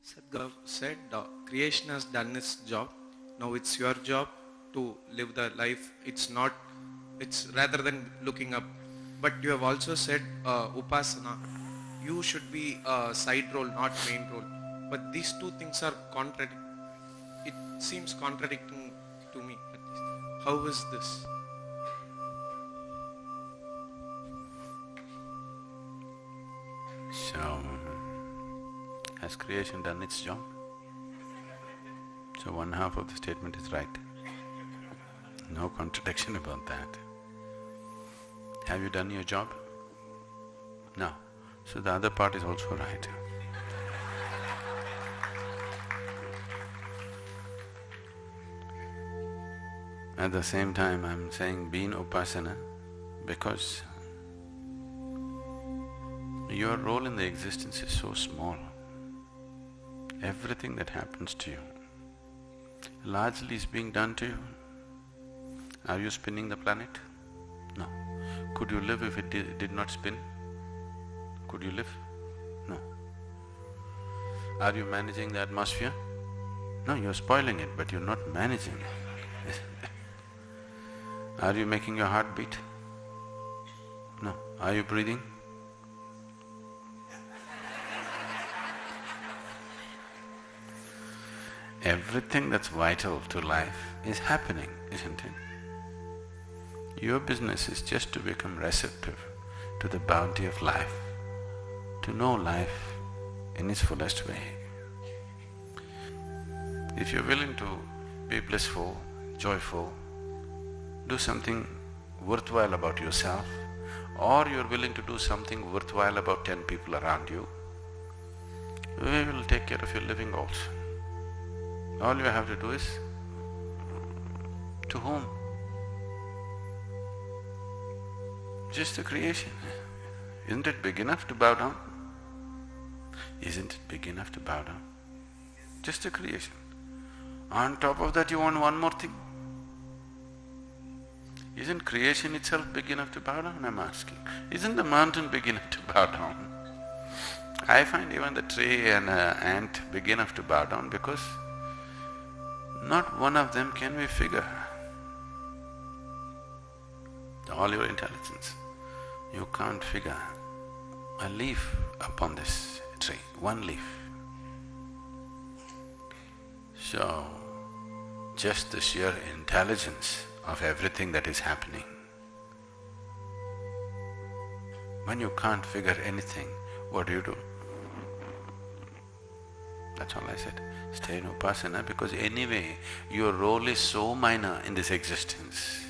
Sadhguru said, creation has done its job. Now it's your job to live the life. It's rather than looking up. But you have also said, Upasana, you should be a side role, not main role. But these two things are it seems contradicting to me at least. How is this? So, has creation done its job? So one half of the statement is right. No contradiction about that. Have you done your job? No. So the other part is also right. At the same time, I'm saying be in Upasana because your role in the existence is so small. Everything that happens to you largely is being done to you. Are you spinning the planet? No. Could you live if it did not spin? Could you live? No. Are you managing the atmosphere? No, you're spoiling it, but you're not managing it. Are you making your heart beat? No. Are you breathing? Everything that's vital to life is happening, isn't it? Your business is just to become receptive to the bounty of life, to know life in its fullest way. If you're willing to be blissful, joyful, do something worthwhile about yourself, or you're willing to do something worthwhile about 10 people around you, we will take care of your living also. All you have to do is, to whom? Just the creation. Isn't it big enough to bow down? Isn't it big enough to bow down? Just the creation. On top of that you want one more thing. Isn't creation itself big enough to bow down, I'm asking? Isn't the mountain big enough to bow down? I find even the tree and an ant big enough to bow down because not one of them can we figure. All your intelligence, you can't figure a leaf upon this tree, one leaf. So, just the sheer intelligence of everything that is happening. When you can't figure anything, what do? That's all I said. Stay in Upasana because anyway, your role is so minor in this existence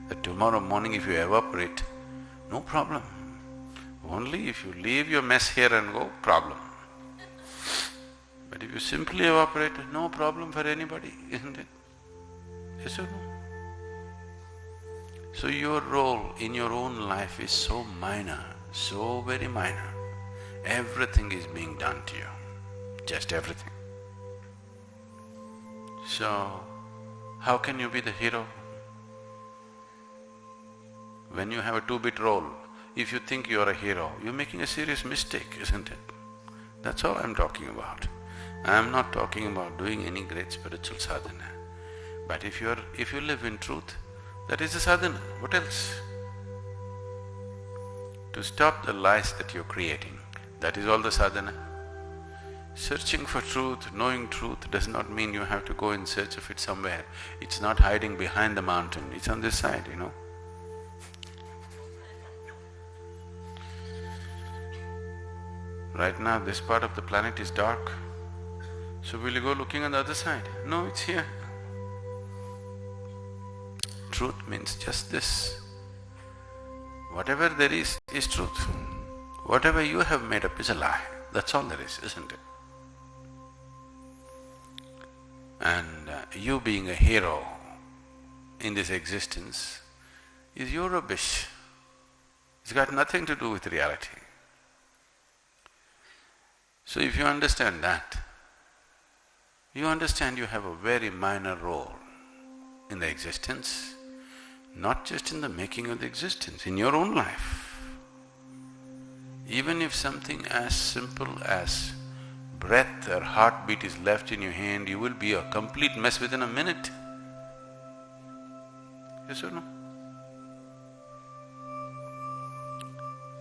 that tomorrow morning if you evaporate, no problem. Only if you leave your mess here and go, problem. But if you simply evaporate, no problem for anybody, isn't it? Yes or no? So your role in your own life is so minor, so very minor. Everything is being done to you, just everything. So, how can you be the hero? When you have a two-bit role, if you think you're a hero, you're making a serious mistake, isn't it? That's all I'm talking about. I'm not talking about doing any great spiritual sadhana. But if you live in truth, that is the sadhana. What else? To stop the lies that you're creating, that is all the sadhana. Searching for truth, knowing truth does not mean you have to go in search of it somewhere. It's not hiding behind the mountain, it's on this side, you know. Right now, this part of the planet is dark. So will you go looking on the other side? No, it's here. Truth means just this. Whatever there is truth. Whatever you have made up is a lie. That's all there is, isn't it? And you being a hero in this existence is your rubbish. It's got nothing to do with reality. So if you understand that, you understand you have a very minor role in the existence, not just in the making of the existence, in your own life. Even if something as simple as breath or heartbeat is left in your hand, you will be a complete mess within a minute. Yes or no?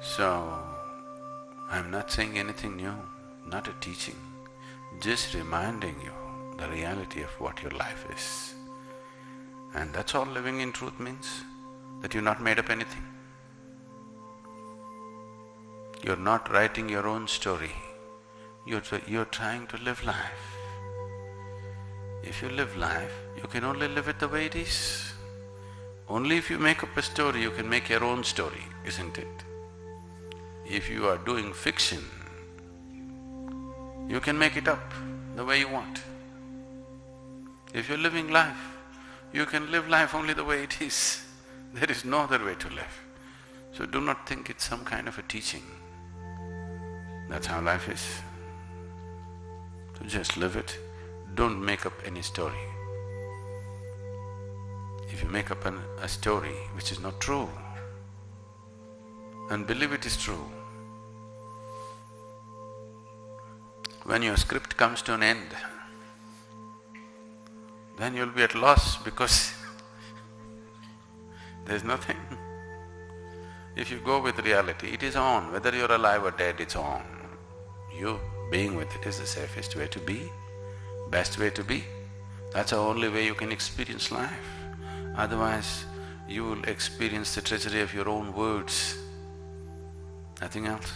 So, I'm not saying anything new, not a teaching, just reminding you the reality of what your life is. And that's all living in truth means, that you're not made up anything. You're not writing your own story, you're trying to live life. If you live life, you can only live it the way it is. Only if you make up a story, you can make your own story, isn't it? If you are doing fiction, you can make it up the way you want. If you're living life, you can live life only the way it is. There is no other way to live. So do not think it's some kind of a teaching. That's how life is. So just live it. Don't make up any story. If you make up a story which is not true and believe it is true, when your script comes to an end, then you'll be at loss because there's nothing. If you go with reality, it is on. Whether you're alive or dead, it's on. You being with it is the safest way to be, best way to be. That's the only way you can experience life. Otherwise, you will experience the treachery of your own words, nothing else.